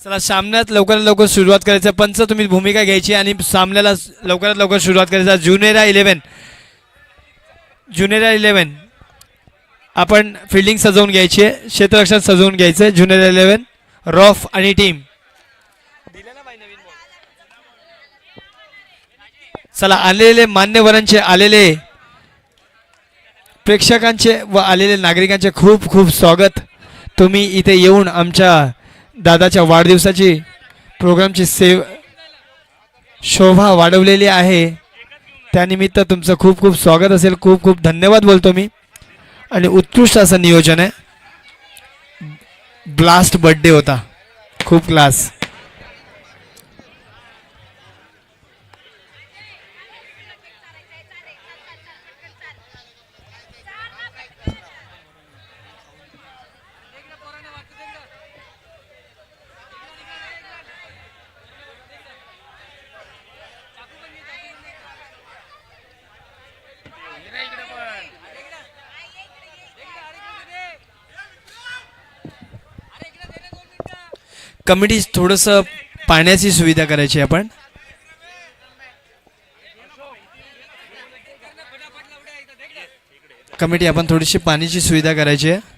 चला सामन्यात लवकरात लवकर सुरुवात करायचं. पंच तुम्ही भूमिका घ्यायची आणि सामन्याला लवकरात लवकर सुरुवात करायचा. ज्युनियर 11 आपण फिल्डिंग सजवून घ्यायची आहे. क्षेत्ररक्षण सजवून घ्यायचं आहे. ज्युनियर 11 रॉफ आणि टीम. चला आलेले मान्यवरांचे, आलेले प्रेक्षकांचे व आलेले नागरिकांचे खूप खूप स्वागत. तुम्ही इथे येऊन आमच्या दादाच्या वाढदिवसाची प्रोग्रामची शोभा वाढवलेली आहे. त्यानिमित्त तुमचं खूप खूप स्वागत असेल. खूप खूप धन्यवाद बोलतो मी. आणि उत्कृष्ट असं नियोजन आहे. ब्लास्ट बर्थडे होता, खूप क्लास. कमिटी थोडंसं पाण्याची सुविधा करायची आपण. कमिटी आपण थोडीशी पाण्याची सुविधा करायची आहे.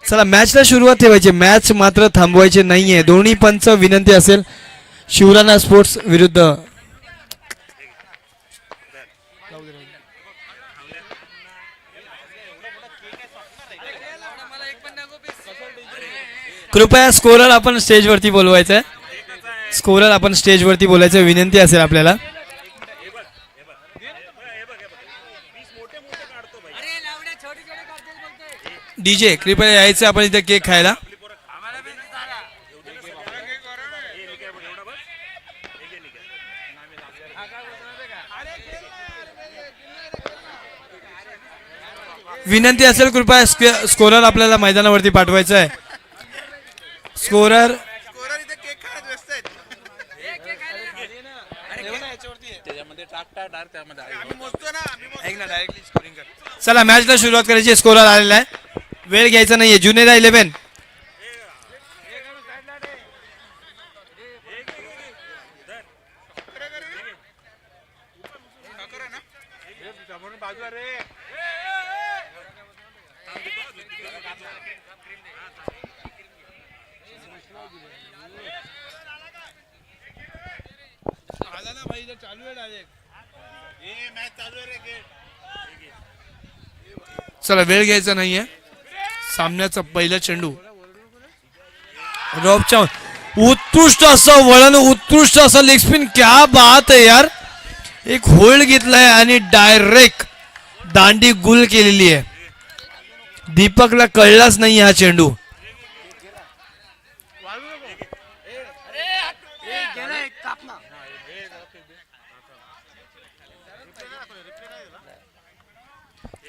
चला मॅचला सुरुवात ठेवायची. मॅच मात्र थांबवायचे नाहीये. दोन्ही पंच विनंती असेल. शिवराणा स्पोर्ट्स विरुद्ध कृपया स्कोरर आपण स्टेजवरती बोलवायचं आहे. स्कोरर आपण स्टेजवरती बोलायचं विनंती असेल आपल्याला. डीजे कृपया यायचं आपण इथे केक खायला. विनंती असेल कृपया स्कोरर आपल्याला मैदानावरती पाठवायचं आहे. स्कोरर चला मॅचला सुरुवात करायची. स्कोरर आलेला आहे. वेळ घ्यायचा नाहीये. ज्युनियर 11 चला वेळ घ्यायचा नाहीये. सामन्याचा पहिला चेंडू रॉबच्या उत्कृष्ट असं वळण, उत्कृष्ट असं लेग स्पिन. क्या बात आहे यार. एक होल्ड घेतलाय आणि डायरेक्ट दांडी गुल केलेली आहे. दीपकला कळलाच नाही हा चेंडू.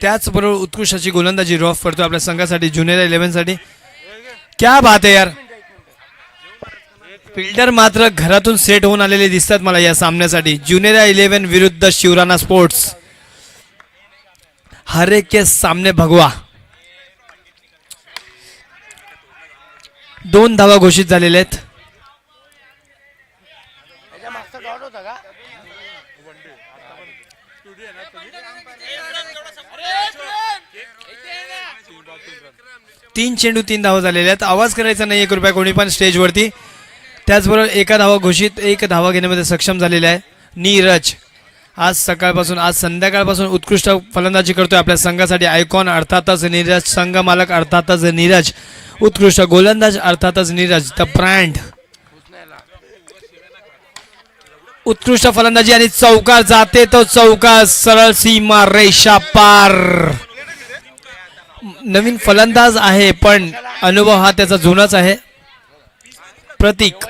त्याचबरोबर उत्कृष्ट अशी गोलंदाजी रॉफ करतो आपल्या संघासाठी, ज्युनियर 11 साठी. क्या बात आहे यार. फिल्डर मात्र घरातून सेट होऊन आलेले दिसतात मला या सामन्यासाठी. ज्युनियर 11 विरुद्ध शिवराणा स्पोर्ट्स. हर एक के सामने भगवा. 2 धावा घोषित झालेल्या आहेत. तीन चेंडू 3 धावा झालेल्या आहेत. आवाज करायचा नाहीये कृपया कोणी पण स्टेजवरती. त्याचबरोबर 1 धावा घोषित, 1 धावा घेण्यामध्ये सक्षम झालेला आहे नीरज. आज सकाळपासून, आज संध्याकाळपासून उत्कृष्ट फलंदाजी करतोय आपल्या संघासाठी. आयकॉन अर्थातच नीरज, संघ मालक अर्थातच नीरज, उत्कृष्ट गोलंदाज अर्थातच नीरज, द ब्रँड. उत्कृष्ट फलंदाजी आणि चौकार जाते तो चौकार, सरळ सीमा रेषा पार. नवीन फलंदाज आहे पण अनुभव हा त्याचा जुनाच आहे. प्रतीक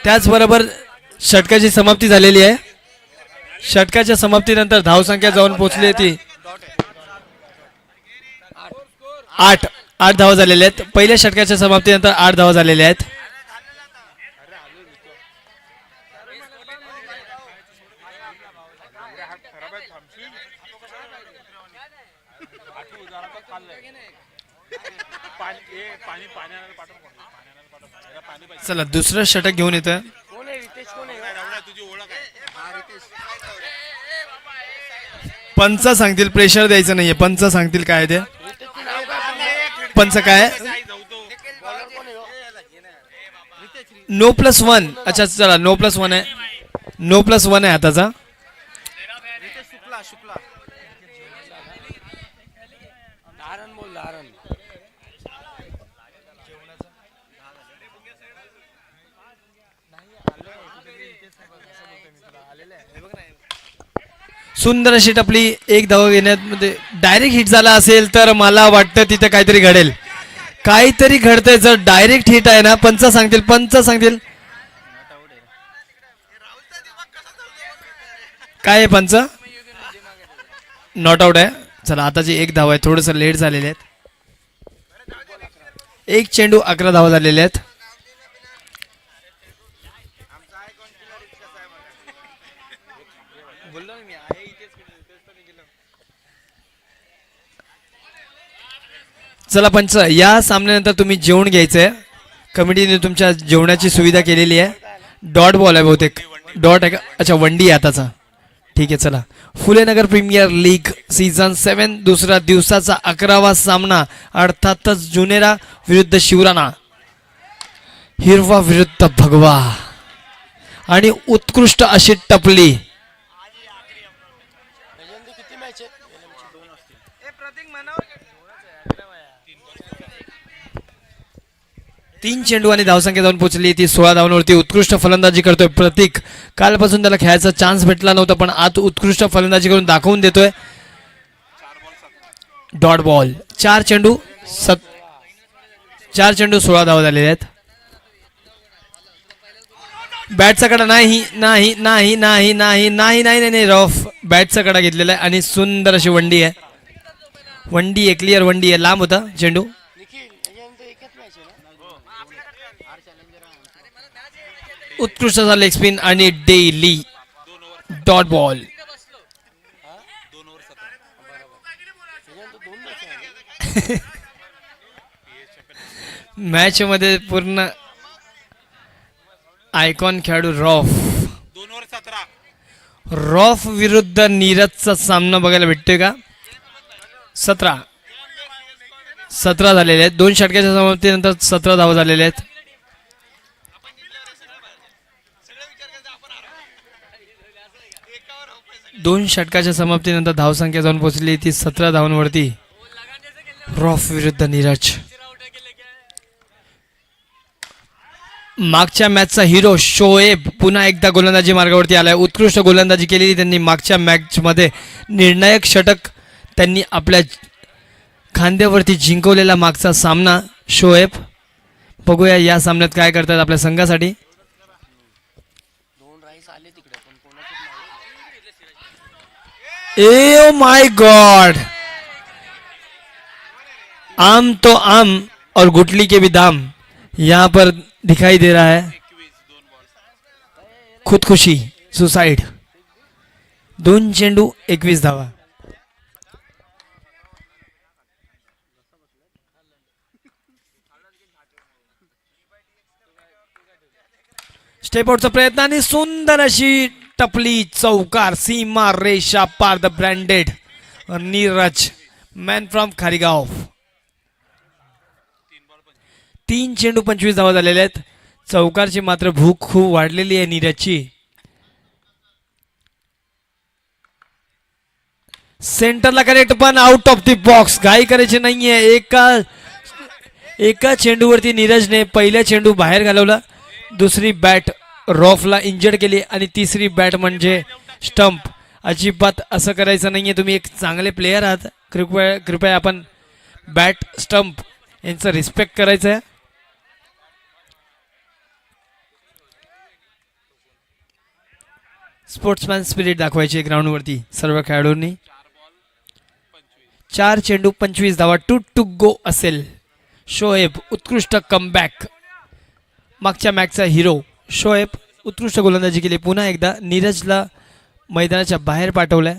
त्याचबरोबर षटकाची समाप्ती झालेली आहे. षटकाच्या समाप्तीनंतर धावसंख्या जाऊन पोहोचली ती 8. 8 धावा झालेल्या आहेत. पहिल्या षटकाच्या समाप्तीनंतर 8 धावा झालेल्या आहेत. चला दुसरं षटक घेऊन येतं. पंच सांगतील, प्रेशर द्यायचं नाहीये. पंच सांगतील काय ते. पंच काय No+1. अच्छा चला No+1 आहे. No+1 आहे हाताचा. सुंदर अशी टपली. एक धाव घेण्यामध्ये डायरेक्ट हिट झाला असेल तर मला वाटतं तिथे काहीतरी घडेल. काहीतरी घडतंय. जर डायरेक्ट हिट आहे ना, पंच सांगतील. पंच सांगतील काय आहे. पंच नॉट आउट आहे. चला आताची एक धाव आहे. थोडस लेट झालेले आहेत. एक चेंडू 11 धावा झालेल्या आहेत. चला पंच, या सामन्यानंतर तुम्ही जेवण घ्यायचंय. कमिटीने तुमच्या जेवणाची सुविधा केलेली आहे. डॉट बॉल आहे बहुतेक. डॉट आहे का? अच्छा वनडी आहे आताचा. ठीक आहे चला. फुलेनगर प्रीमियर लीग सीझन 7 दुसरा दिवसाचा 11वा सामना. अर्थातच जुनेरा विरुद्ध शिवराणा, हिरवा विरुद्ध भगवा आणि उत्कृष्ट अशी टपली. तीन चेंडू आणि धावसंख्या जाऊन पोहोचली ती 16 धावांवरती. उत्कृष्ट फलंदाजी करतोय प्रतीक. कालपासून त्याला खेळायचा चान्स भेटला नव्हता, पण आज उत्कृष्ट फलंदाजी करून दाखवून देतोय. Dot ball. 4 चेंडू 16 धावा झालेले आहेत. बॅटचा कडा नाही नाही नाही नाही नाही नाही नाही नाही रफ. बॅटचा कडा घेतलेला आहे आणि सुंदर अशी वंडी आहे. वंडी आहे, क्लिअर वंडी आहे. लांब होता चेंडू. उत्कृष्ट असा लेग स्पिन आणि डेली डॉट बॉल. मॅच मध्ये पूर्ण आयकॉन खेळाडू रॉफ विरुद्ध नीरजचा सामना बघायला भेटतोय का. 17 झालेले आहेत. 2 षटकाच्या समाप्तीनंतर 17 धावा झालेल्या आहेत. दोन षटकाच्या समाप्तीनंतर धावसंख्या जाऊन पोहोचली ती 17 धावांवरती. रॉफ विरुद्ध नीरज. मागच्या मॅचचा हिरो शोएब पुन्हा एकदा गोलंदाजी मार्गावरती आलाय. उत्कृष्ट गोलंदाजी केलेली त्यांनी मागच्या मॅच मध्ये. निर्णायक षटक त्यांनी आपल्या खांद्यावरती जिंकवलेला मागचा सामना शोएब. बघूया या सामन्यात काय करतात आपल्या संघासाठी. ए माय गॉड. आम तो आम और गुटली के भी दाम यहाँ पर दिखाई दे रहा है. खुदकुशी, सुसाइड. 2 चेंडू 21 धावा. स्टेप आउटचा प्रयत्न आणि सुंदर अशी टपली. चौकार, सीमा रेषा पार. The branded Neeraj, man from Kharigaon. 3 चेंडू 25 धावा झालेल्या आहेत. चौकारची मात्र भूक खूप वाढलेली आहे नीरजची. सेंटरला करेक्ट पण आउट ऑफ द बॉक्स. घाई करायची नाहीये. एका चेंडूवरती नीरजने पहिल्या चेंडू बाहेर घालवला. दुसरी बॅट रॉफला इंजर्ड केली आणि तिसरी बॅट म्हणजे स्टंप. अजिबात असं करायचं नाहीये. तुम्ही एक चांगले प्लेयर आहात. कृपया आपण बॅट स्टंप यांचं रिस्पेक्ट करायचं आहे. स्पोर्ट्समॅन स्पिरिट दाखवायची ग्राउंडवरती सर्व खेळाडूंनी. 4 चेंडू 25 धावा, 2 टू गो असेल. शोएब उत्कृष्ट कमबॅक, मागच्या मॅचचा हिरो शोएब उत्कृष्ट गोलंदाजी केली. पुन्हा एकदा नीरजला मैदानाच्या बाहेर पाठवलंय.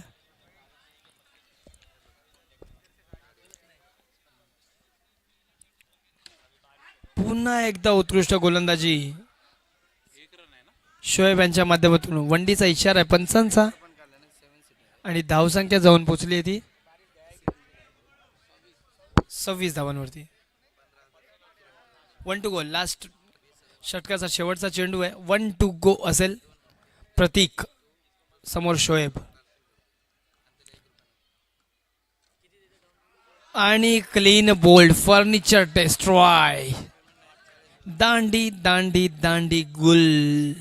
पुन्हा एकदा उत्कृष्ट गोलंदाजी शोएब यांच्या माध्यमातून. वंडीचा इशारा आहे पंचांचा आणि धावसंख्या जाऊन पोचली आहे ती 26 धावांवरती. 1 टू गो. लास्ट षटकाचा शेवटचा चेंडू आहे. 1 टू गो असेल. प्रतीक समोर शोएब आणि क्लीन बोल्ड. Furniture destroy. दांडी दांडी दांडी गुल.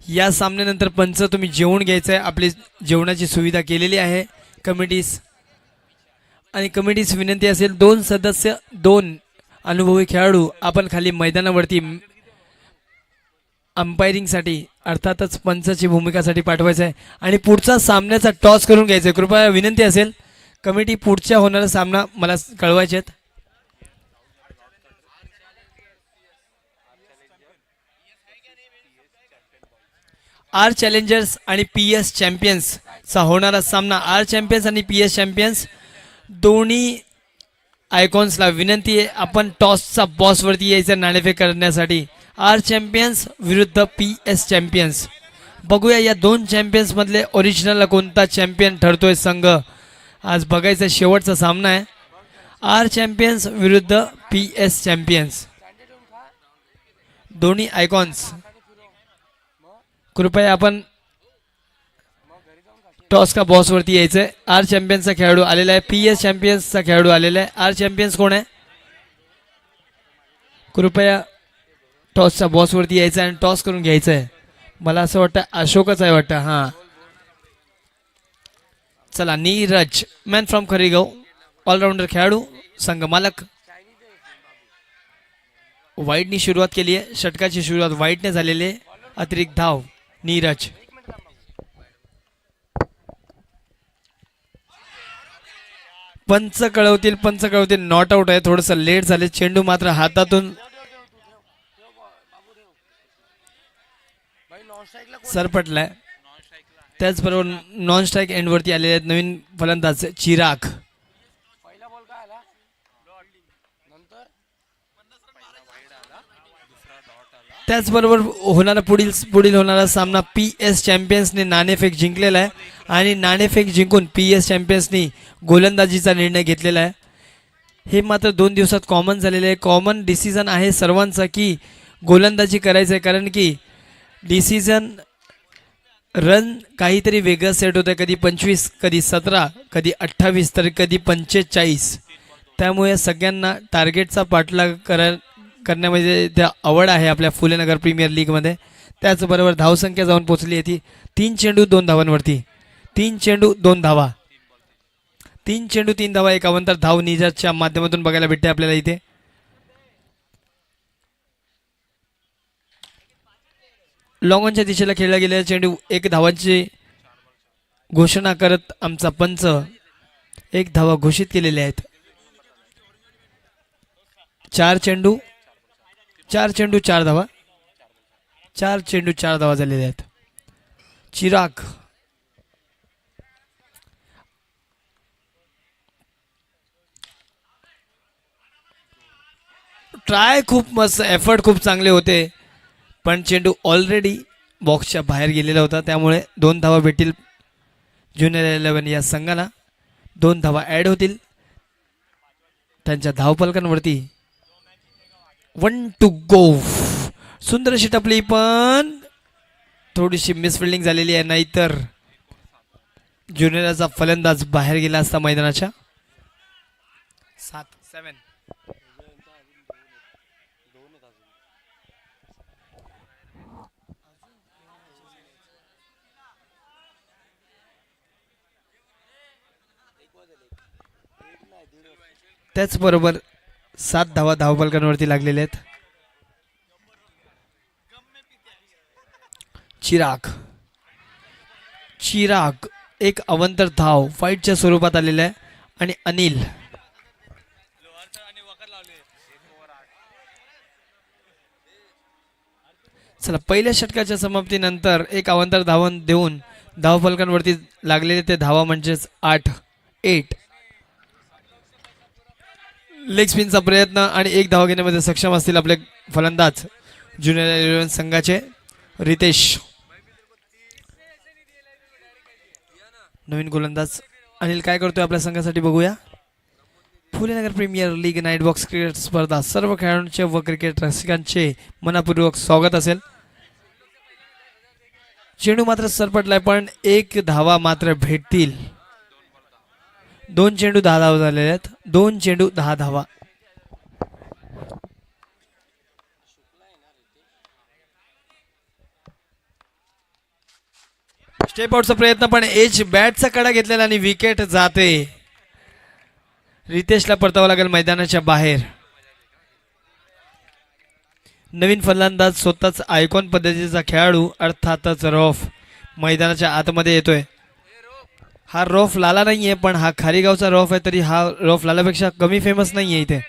या सामन्यानंतर पंच तुम्ही जेवण घ्यायचं आहे. आपली जेवणाची सुविधा केलेली आहे कमिटीज. आणि कमिटीज विनंती असेल 2 सदस्य 2 अनुभवी खेळाडू आपण खाली मैदानावरती अंपायरिंगसाठी अर्थातच पंचाची भूमिकासाठी पाठवायचं आहे. आणि पुढचा सामन्याचा टॉस करून घ्यायचा आहे. कृपया विनंती असेल कमिटी पुढच्या होणारा सामना मला कळवायचे आहेत. आर चॅलेंजर्स आणि PS चॅम्पियन्सचा होणारा सामना. आर चॅम्पियन्स आणि PS चॅम्पियन्स दोन्ही आयकॉन्सला विनंती आहे आपण टॉसचा बॉसवरती यायचं नाणेफेक करण्यासाठी. आर चॅम्पियन्स विरुद्ध PS चॅम्पियन्स. बघूया या 2 चॅम्पियन्समधले ओरिजिनलला कोणता चॅम्पियन ठरतोय संघ. आज बघायचा शेवटचा सामना आहे. आर चॅम्पियन्स विरुद्ध PS चॅम्पियन्स. दोन्ही आयकॉन्स कृपया आपण टॉस का बॉसवरती यायचं आहे. आर चॅम्पियन्सचा खेळाडू आलेला आहे. PS चॅम्पियन्सचा खेळाडू आलेला आहे. आर चॅम्पियन्स कोण आहे. कृपया टॉसच्या बॉसवरती यायचं आहे आणि टॉस करून घ्यायचं आहे. मला असं वाटतं अशोकच आहे वाटतं. हां चला. नीरज मॅन फ्रॉम खरीगाव ऑलराऊंडर खेळाडू संघ मालक. वाईटनी सुरुवात केली आहे. षटकाची सुरुवात वाईटने झालेली आहे. अतिरिक्त धाव नीरज. पंच कळवतील नॉट आउट आहे. थोडंसं लेट झाले. चेंडू मात्र हातातून सरपटलाय. त्याचबरोबर नॉन स्ट्राईक एंडवरती आलेले आहेत नवीन फलंदाज चिराग. त्याचबरोबर पुढील होणारा सामना PS चॅम्पियन्सने नाणेफेक जिंकलेला आहे आणि नाणेफेक जिंकून PS चॅम्पियन्सनी गोलंदाजीचा निर्णय घेतलेला आहे. हे मात्र 2 दिवसात कॉमन झालेले आहे. कॉमन डिसिजन आहे सर्वांचा की गोलंदाजी करायचं आहे. कारण की डिसिजन रन काहीतरी वेगळं सेट होतं. कधी 25, कधी 17, कधी 28 तर कधी 45. त्यामुळे सगळ्यांना टार्गेटचा पाठलाग करण्यामध्ये त्या आवड आहे आपल्या फुलेनगर प्रीमियर लीगमध्ये. त्याचबरोबर धावसंख्या जाऊन पोचली आहे ती 3 चेंडू 2 धावांवरती. 3 चेंडू 2 धावा. 3 चेंडू 3 धावा 51 धाव नीरजच्या माध्यमातून बघायला भेटते आपल्याला इथे. लॉंगॉनच्या दिशेला खेळला गेलेला चेंडू 1 धावांची घोषणा करत आमचा पंच 1 धावा घोषित केलेले आहेत. 4 चेंडू 4 धावा. 4 चेंडू 4 धावा झालेले आहेत. चिराग ट्राय खूप मस्त, एफर्ट खूप चांगले होते पण चेंडू ऑलरेडी बॉक्सच्या बाहेर गेलेला होता. त्यामुळे 2 धावा भेटतील ज्युनियर 11 या संघाला. 2 धावा ॲड होतील त्यांच्या धावफलकांवरती. 1 टू गो. सुंदर अशी टपली पण थोडीशी मिसफिल्डिंग झालेली आहे. नाहीतर ज्युनियरचा फलंदाज बाहेर गेला असता मैदानाच्या. 7 त्याचबरोबर 7 धावा धावफलकांवरती लागलेले आहेत. चिराग चिराग एक अवंतर धाव फाईटच्या स्वरूपात आलेला आहे आणि अनिल चला पहिल्या षटकाच्या समाप्तीनंतर एक अवंतर धावन देऊन धावफलकांवरती लागलेले ते धावा म्हणजेच 8 लेग स्पिनचा प्रयत्न आणि एक धावा घेण्यामध्ये सक्षम असतील आपले फलंदाज ज्युनियर 11 संघाचे रितेश. नवीन गोलंदाज अनिल काय करतोय आपल्या संघासाठी बघूया. Phulenagar premier league night box cricket स्पर्धा सर्व खेळाडूंचे व क्रिकेट रसिकांचे मनपूर्वक स्वागत असेल. चेंडू मात्र सरपटलाय पण एक धावा मात्र भेटतील. 2 चेंडू 10 धावा झालेले आहेत. 2 चेंडू 10 धावा. स्टेप आउटचा प्रयत्न पण एज बॅटचा कडा घेतलेला आणि विकेट जाते. रितेशला परतावं लागेल मैदानाच्या बाहेर. नवीन फलंदाज स्वतःच आयकॉन पद्धतीचा खेळाडू अर्थातच रॉफ मैदानाच्या आतमध्ये येतोय. हा रॉफ लाला नाहीये पण हा खारीगावचा रॉफ आहे तरी हा रॉफ लालापेक्षा कमी फेमस नाहीये इथे.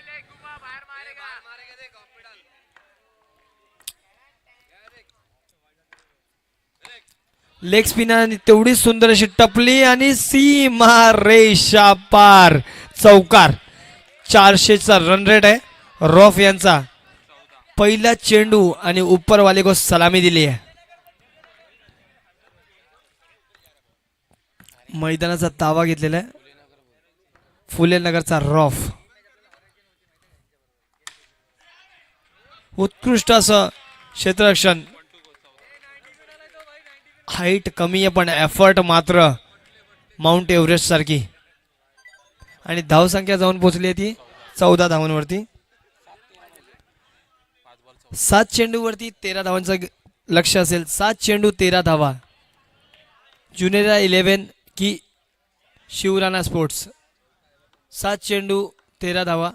लेग स्पिनर तेवढी सुंदर अशी टपली आणि सीमा रेषा पार चौकार. 400चा रन रेट आहे रॉफ यांचा. पहिला चेंडू आणि उपरवाले को सलामी दिली आहे. मैदानाचा ताबा घेतलेला आहे फुलेनगरचा रॉफ. उत्कृष्ट असं क्षेत्ररक्षण. हाईट कमी आहे पण एफर्ट मात्र माउंट एव्हरेस्ट सारखी. आणि धावसंख्या जाऊन पोहोचली आहे ती 14 धावांवरती. 7 चेंडूवरती 13 धावांचं लक्ष असेल. 7 चेंडू 13 धावा. ज्युनियर 11 की शिवराणा स्पोर्ट्स. 7 चेंडू 13 धावा.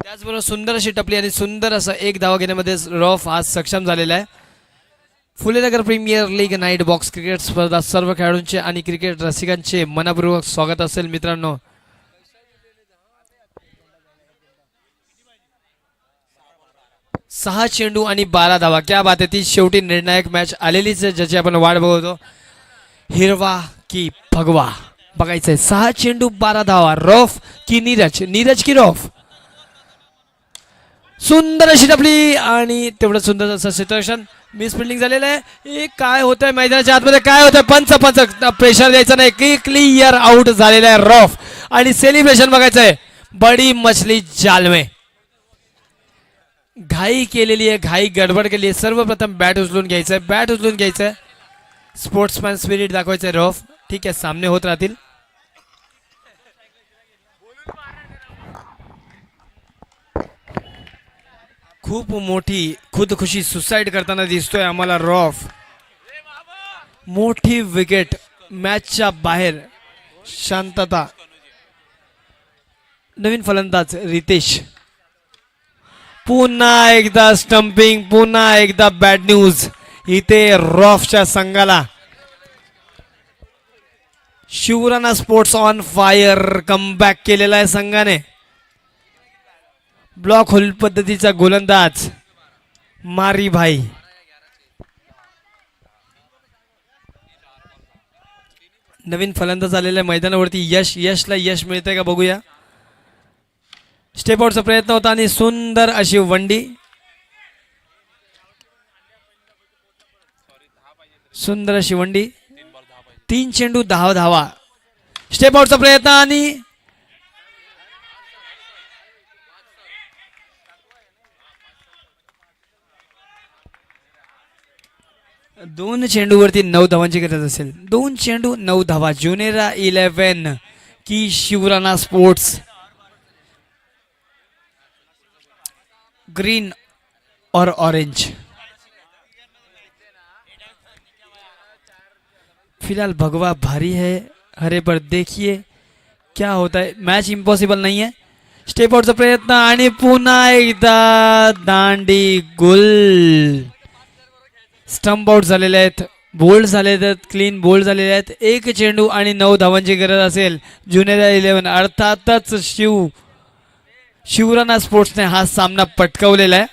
त्याचबरोबर सुंदर अशी टपली आणि सुंदर असं एक धावा घेण्यामध्ये रॉफ आज सक्षम झालेला आहे. Phulenagar premier league night box cricket स्पर्धा सर्व खेळाडूंचे आणि क्रिकेट रसिकांचे मनपूर्वक स्वागत असेल मित्रांनो. सहा चेंडू आणि 12 धावा. क्या बात आहे. ती शेवटी निर्णायक मॅच आलेलीच आहे ज्याची आपण वाट बघतो. हिरवा की भगवा बघायचंय. 6 चेंडू 12 धावा. रॉफ की नीरज. नीरज की रॉफ. सुंदर अशी टपली आणि तेवढं सुंदर असं क्षेत्ररक्षण. मिस फिल्डिंग झालेलं आहे. काय होतंय मैदानाच्या आतमध्ये काय होतंय. पंच प्रेशर द्यायचं नाही. क्लिअर आउट झालेला आहे रॉफ. आणि सेलिब्रेशन बघायचंय. बडी मछली जाल में. घाई केलेली आहे. घाई गडबड केली आहे. सर्वप्रथम बॅट उचलून घ्यायचंय. बॅट उचलून घ्यायचंय. स्पोर्ट्समॅन स्पिरिट दाखवायचंय रॉफ. ठीक आहे सामने होत राहतील. खूप मोठी खुदकुशी सुसाईड करताना दिसतोय आम्हाला रॉफ. मोठी विकेट मॅचच्या बाहेर. शांतता. नवीन फलंदाज रितेश. पुन्हा एकदा स्टंपिंग. पुन्हा एकदा बॅड न्यूज इथे रॉफच्या संघाला. Shivrana sports on fire comeback केलेला आहे संघाने. ब्लॉक होल पद्धतीचा गोलंदाज मारी भाई. नवीन फलंदाज आलेल्या मैदानावरती यशला यश मिळतंय का बघूया. स्टेप आउटचा प्रयत्न होता आणि सुंदर अशी वंडी. सुंदर अशी वंडी. 3 चेंडू 10 धावा. स्टेप आउटचा प्रयत्न आणि 2 चेंडूवरती 9 धावांची गरज असेल. 2 चेंडू 9 धावा. ज्युनियर 11 की शिवराणा स्पोर्ट्स. ग्रीन और ऑरेंज. फिलहाल भगवा भारी है हरे पर. देखिए क्या होता है. मैच इम्पॉसिबल नहीं है. स्टेप आउटचा प्रयत्न आणि पुन्हा एकदा दांडी गुल. स्टंप आउट झालेले आहेत, बोल्ड झाले आहेत, क्लीन बोल्ड झालेले आहेत. एक चेंडू आणि 9 धावांची गरज असेल ज्युनियर 11. अर्थातच शिवराणा स्पोर्ट्सने हा सामना पटकावलेला आहे.